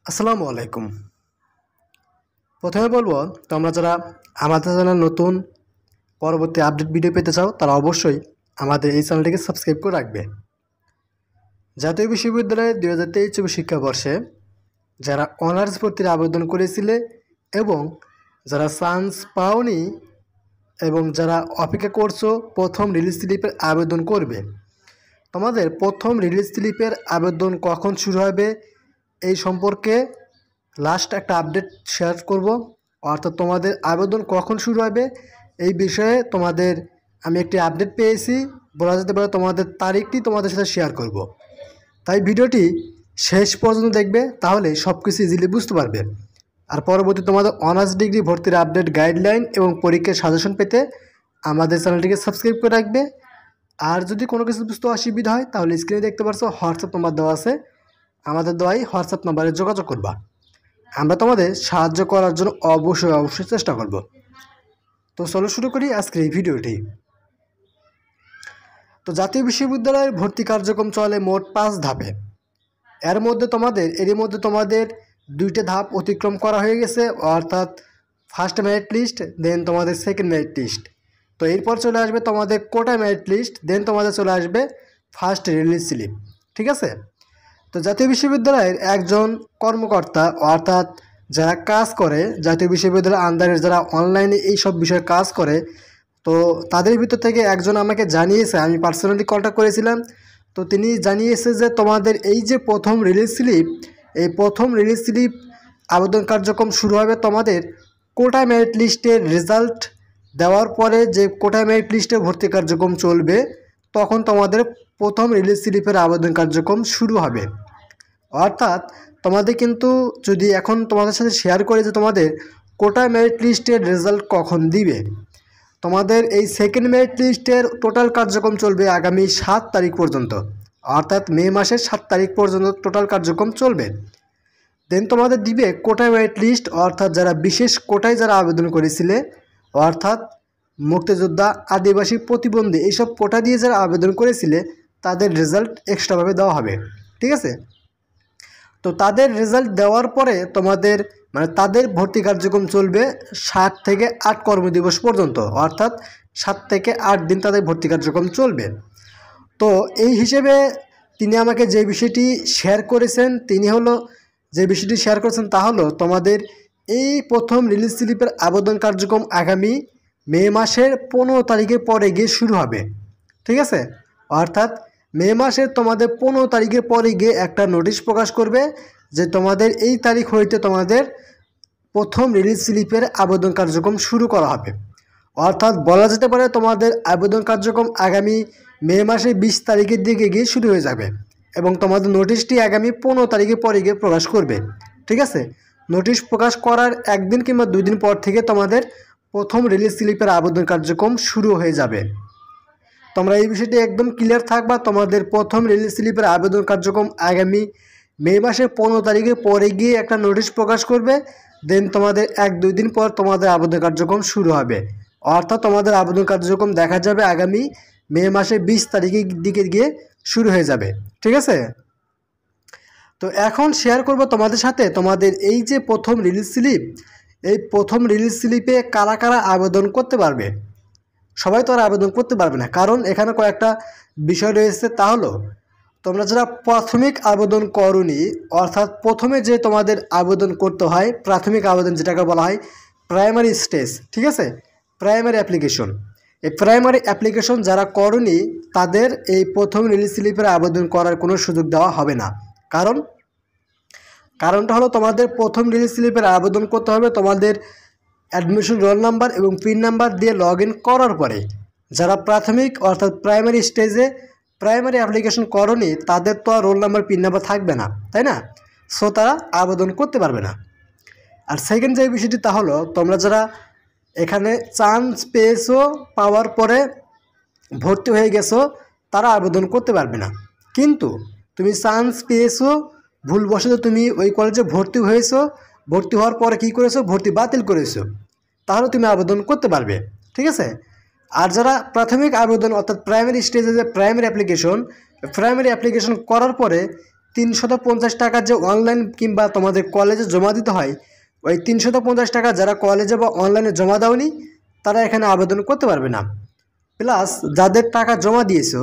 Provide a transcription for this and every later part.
আসসালামু আলাইকুম। প্রথমে বলবো, তোমরা যারা আমাদের চ্যানেল নতুন পরবর্তী আপডেট ভিডিও পেতে চাও তারা অবশ্যই আমাদের এই চ্যানেলটিকে সাবস্ক্রাইব করে রাখবে। জাতীয় বিশ্ববিদ্যালয়ে 2023-24 শিক্ষাবর্ষে যারা অনার্স ভর্তির আবেদন করেছিলে এবং যারা চান্স পাওনি এবং যারা অপেক্ষা করছো প্রথম রিলিজ স্লিপের আবেদন করবে, তোমাদের প্রথম রিলিজ স্লিপের আবেদন কখন শুরু হবে এই সম্পর্কে লাস্ট একটা আপডেট শেয়ার করব। অর্থাৎ তোমাদের আবেদন কখন শুরু হবে এই বিষয়ে তোমাদের আমি একটি আপডেট পেয়েছি, বলা যেতে পারে তোমাদের তারিখটি তোমাদের সাথে শেয়ার করব। তাই ভিডিওটি শেষ পর্যন্ত দেখবে, তাহলে সব কিছু ইজিলি বুঝতে পারবে। আর পরবর্তী তোমাদের অনার্স ডিগ্রি ভর্তির আপডেট গাইডলাইন এবং পরীক্ষার সাজেশন পেতে আমাদের চ্যানেলটিকে সাবস্ক্রাইব করে রাখবে। আর যদি কোনো কিছু বুঝতে অসুবিধা হয় তাহলে স্ক্রিনে দেখতে পারছো হোয়াটসঅ্যাপ নাম্বার দেওয়া আছে, আমাদের দেওয়াই হোয়াটসঅ্যাপ নাম্বারে যোগাযোগ করবা। আমরা তোমাদের সাহায্য করার জন্য অবশ্যই চেষ্টা করব। তো চলো শুরু করি আজকের এই ভিডিওটি। তো জাতীয় বিশ্ববিদ্যালয়ের ভর্তি কার্যক্রম চলে মোট 5 ধাপে। এরই মধ্যে তোমাদের 2টা ধাপ অতিক্রম করা হয়ে গেছে, অর্থাৎ ফার্স্ট মেরিট লিস্ট, দেন তোমাদের সেকেন্ড মেরিট লিস্ট। তো এরপর চলে আসবে তোমাদের কোটা মেরিট লিস্ট, দেন তোমাদের চলে আসবে ফার্স্ট রিলিজ স্লিপ। ঠিক আছে? তো জাতীয় বিশ্ববিদ্যালয়ের একজন কর্মকর্তা, অর্থাৎ যারা কাজ করে জাতীয় বিশ্ববিদ্যালয়ের আন্ডারের, যারা অনলাইনে এই সব বিষয়ে কাজ করে, তো তাদের ভিতর থেকে একজন আমাকে জানিয়েছে, আমি পার্সোনালি কন্ট্যাক্ট করেছিলাম। তো তিনি জানিয়েছে যে তোমাদের এই যে প্রথম রিলিজ স্লিপ, এই প্রথম রিলিজ স্লিপ আবেদন কার্যক্রম শুরু হবে তোমাদের কোটা মেরিট লিস্টের রেজাল্ট দেওয়ার পরে। যে কোটা মেরিট লিস্টে ভর্তি কার্যক্রম চলবে, তখন তোমাদের প্রথম রিলিজ স্লিপের আবেদন কার্যক্রম শুরু হবে। অর্থাৎ তোমাদের কিন্তু যদি এখন তোমাদের সাথে শেয়ার করে যে তোমাদের কোটা মেরিট লিস্টের রেজাল্ট কখন দিবে, তোমাদের এই সেকেন্ড মেরিট লিস্টের টোটাল কার্যক্রম চলবে আগামী 7 তারিখ পর্যন্ত, অর্থাৎ মে মাসের 7 তারিখ পর্যন্ত টোটাল কার্যক্রম চলবে। দেন তোমাদের দিবে কোটা মেরিট লিস্ট, অর্থাৎ যারা বিশেষ কোটায় যারা আবেদন করেছিলে, অর্থাৎ মুক্তিযোদ্ধা, আদিবাসী, প্রতিবন্ধী, এইসব কোটা দিয়ে যারা আবেদন করেছিলে তাদের রেজাল্ট এক্সট্রাভাবে দেওয়া হবে। ঠিক আছে? তো তাদের রেজাল্ট দেওয়ার পরে তোমাদের তাদের ভর্তি কার্যক্রম চলবে 7 থেকে 8 কর্মদিবস পর্যন্ত, অর্থাৎ 7 থেকে 8 দিন তাদের ভর্তি কার্যক্রম চলবে। তো এই হিসেবে তিনি আমাকে যে বিষয়টি শেয়ার করেছেন তা হলো তোমাদের এই প্রথম রিলিজ স্লিপের আবেদন কার্যক্রম আগামী মে মাসের 15 তারিখের পরে গিয়ে শুরু হবে। ঠিক আছে? অর্থাৎ মে মাসের তোমাদের 15 তারিখের পরে গিয়ে একটা নোটিশ প্রকাশ করবে যে তোমাদের এই তারিখ হইতে তোমাদের প্রথম রিলিজ স্লিপের আবেদন কার্যক্রম শুরু করা হবে। অর্থাৎ বলা যেতে পারে তোমাদের আবেদন কার্যক্রম আগামী মে মাসের 20 তারিখের দিকে গিয়ে শুরু হয়ে যাবে এবং তোমাদের নোটিশটি আগামী 15 তারিখের পরে গিয়ে প্রকাশ করবে। ঠিক আছে? নোটিশ প্রকাশ করার 1 দিন কিংবা 2 দিন পর থেকে তোমাদের প্রথম রিলিজ স্লিপের আবেদন কার্যক্রম শুরু হয়ে যাবে। তোমরা এই বিষয়টি একদম ক্লিয়ার থাকবা। তোমাদের প্রথম রিলিজ স্লিপের আবেদন কার্যক্রম আগামী মে মাসের 15 তারিখের পরে গিয়ে একটা নোটিশ প্রকাশ করবে, দেন তোমাদের 1-2 দিন পর তোমাদের আবেদন কার্যক্রম শুরু হবে। অর্থাৎ তোমাদের আবেদন কার্যক্রম দেখা যাবে আগামী মে মাসের 20 তারিখের দিকে গিয়ে শুরু হয়ে যাবে। ঠিক আছে? তো এখন শেয়ার করব তোমাদের সাথে তোমাদের এই যে প্রথম রিলিজ স্লিপ, এই প্রথম রিলিজ স্লিপে কারা কারা আবেদন করতে পারবে। সবাই তো আর আবেদন করতে পারবে না, কারণ এখানে কয়েকটা বিষয় রয়েছে। তা হলো তোমরা যারা প্রাথমিক আবেদন করোনি, অর্থাৎ প্রথমে যে তোমাদের আবেদন করতে হয়, প্রাথমিক আবেদন যেটাকে বলা হয় প্রাইমারি স্টেজ। ঠিক আছে? প্রাইমারি অ্যাপ্লিকেশন, এই প্রাইমারি অ্যাপ্লিকেশন যারা করোনি তাদের এই প্রথম রিলিজ স্লিপের আবেদন করার কোনো সুযোগ দেওয়া হবে না। কারণটা হলো তোমাদের প্রথম রিলিজ স্লিপের আবেদন করতে হবে তোমাদের অ্যাডমিশন রোল নাম্বার এবং পিন নাম্বার দিয়ে লগ ইন করার পরে। যারা প্রাথমিক অর্থাৎ প্রাইমারি স্টেজে প্রাইমারি অ্যাপ্লিকেশন করনি তাদের তো আর রোল নাম্বার, পিন নাম্বার থাকবে না, তাই না? সো তারা আবেদন করতে পারবে না। আর সেকেন্ড যে বিষয়টি তা হলো তোমরা যারা এখানে চান্স পেয়েছো, পাওয়ার পরে ভর্তি হয়ে গেছো, তারা আবেদন করতে পারবে না। কিন্তু তুমি চান্স পেয়েছো, ভুলবশত তুমি ওই কলেজে ভর্তি হয়েছো, ভর্তি হওয়ার পরে কী করেছো, ভর্তি বাতিল করেছো, তাহলে তুমি আবেদন করতে পারবে। ঠিক আছে? আর যারা প্রাথমিক আবেদন অর্থাৎ প্রাইমারি স্টেজে যে প্রাইমারি অ্যাপ্লিকেশন করার পরে 350 টাকা যে অনলাইন কিংবা তোমাদের কলেজে জমা দিতে হয়, ওই 350 টাকা যারা কলেজে বা অনলাইনে জমা দাওনি তারা এখানে আবেদন করতে পারবে না। প্লাস যাদের টাকা জমা দিয়েছো,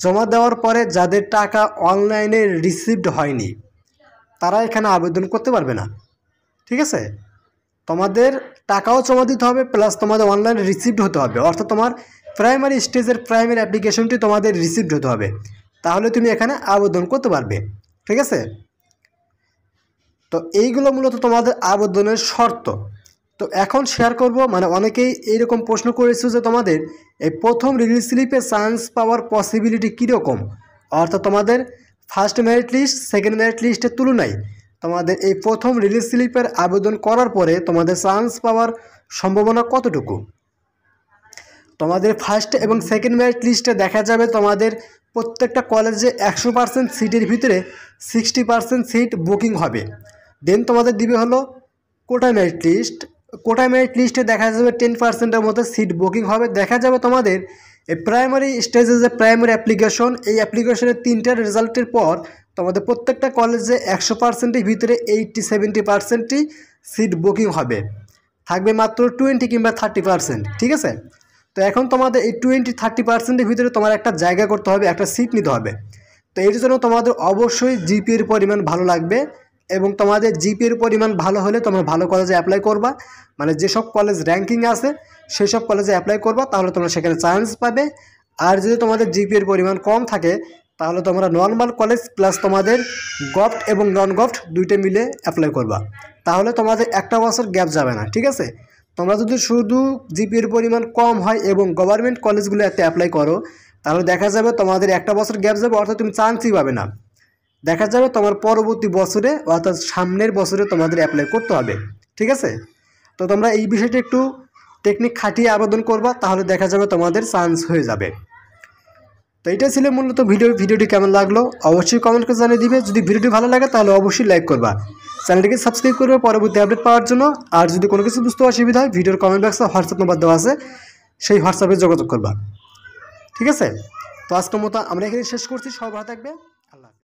জমা দেওয়ার পরে যাদের টাকা অনলাইনে রিসিভড হয়নি তারা এখানে আবেদন করতে পারবে না। ঠিক আছে, তোমাদের টাকাও জমা দিতে হবে প্লাস তোমাদের অনলাইনে রিসিভড হতে হবে, অর্থাৎ তোমার প্রাইমারি স্টেজের প্রাইমারি অ্যাপ্লিকেশনটি তোমাদের রিসিভড হতে হবে, তাহলে তুমি এখানে আবেদন করতে পারবে। ঠিক আছে, তো এইগুলো মূলত তোমাদের আবেদনের শর্ত। তো এখন শেয়ার করব, মানে অনেকেই এইরকম প্রশ্ন করেছো যে তোমাদের এই প্রথম রিলিজ স্লিপে চান্স পাওয়ার পসিবিলিটি কীরকম, অর্থাৎ তোমাদের first merit list second merit লিস্টের তুলনায় তোমাদের এই প্রথম রিলিজ স্লিপের আবেদন করার পরে তোমাদের চান্স পাওয়ার সম্ভাবনা কতটুকু। তোমাদের ফার্স্ট এবং সেকেন্ড মেরিট লিস্টে দেখা যাবে তোমাদের প্রত্যেকটা কলেজে 100% সিটের ভিতরে 60% সিট বুকিং হবে। দেন তোমাদের দিবে হলো quota merit list. Quota merit লিস্টে দেখা যাবে 10%-এর মতো সিট বুকিং হবে। দেখা যাবে তোমাদের এই প্রাইমারি স্টেজে যে প্রাইমারি অ্যাপ্লিকেশন, এই অ্যাপ্লিকেশনের 3টার রেজাল্টের পর তোমাদের প্রত্যেকটা কলেজে 100%-এর ভিতরে 80-70%ই সিট বুকিং হবে, থাকবে মাত্র 20 কিংবা 30%। ঠিক আছে, তো এখন তোমাদের এই 20-30%-এর ভিতরে তোমার একটা জায়গা করতে হবে, একটা সিট নিতে হবে। তো এর জন্য তোমাদের অবশ্যই জিপিএর পরিমাণ ভালো লাগবে, এবং তোমাদের জিপিএর পরিমাণ ভালো হলে তোমরা ভালো কলেজে অ্যাপ্লাই করবা, মানে যেসব কলেজ র্যাঙ্কিং আছে সেই সব কলেজে অ্যাপ্লাই করবা, তাহলে তোমরা সেখানে চান্স পাবে। আর যদি তোমাদের জিপিএর পরিমাণ কম থাকে তাহলে তোমরা নর্মাল কলেজ প্লাস তোমাদের গভট এবং নন গভট দুইটা মিলে অ্যাপ্লাই করবা, তাহলে তোমাদের একটা বছর গ্যাপ যাবে না। ঠিক আছে, তোমরা যদি শুধু জিপিএর পরিমাণ কম হয় এবং গভর্নমেন্ট কলেজগুলো এতে অ্যাপ্লাই করো তাহলে দেখা যাবে তোমাদের একটা বছর গ্যাপ যাবে, অর্থাৎ তুমি চান্সই পাবে না। দেখা যাবে তোমার পরবর্তী বছরে অর্থাৎ সামনের বছরে তোমাদের অ্যাপ্লাই করতে হবে। ঠিক আছে, তো তোমরা এই বিষয়টা একটু টেকনিক খাটিয়ে আবেদন করবা, তাহলে দেখা যাবে তোমাদের চান্স হয়ে যাবে। তো এটা ছিল মূলত ভিডিওটি কেমন লাগলো অবশ্যই কমেন্ট করে জানিয়ে দিবে। যদি ভিডিওটি ভালো লাগে তাহলে অবশ্যই লাইক করবা, চ্যানেলটিকে সাবস্ক্রাইব করবে পরবর্তী আপডেট পাওয়ার জন্য। আর যদি কোনো কিছু বুঝতে অসুবিধা হয় ভিডিওর কমেন্ট বক্সে হোয়াটসঅ্যাপ নাম্বার দেওয়া আছে, সেই হোয়াটসঅ্যাপে যোগাযোগ করবা। ঠিক আছে, তো আজকের মতো আমরা এখানে শেষ করছি। সবাই ভালো থাকবে।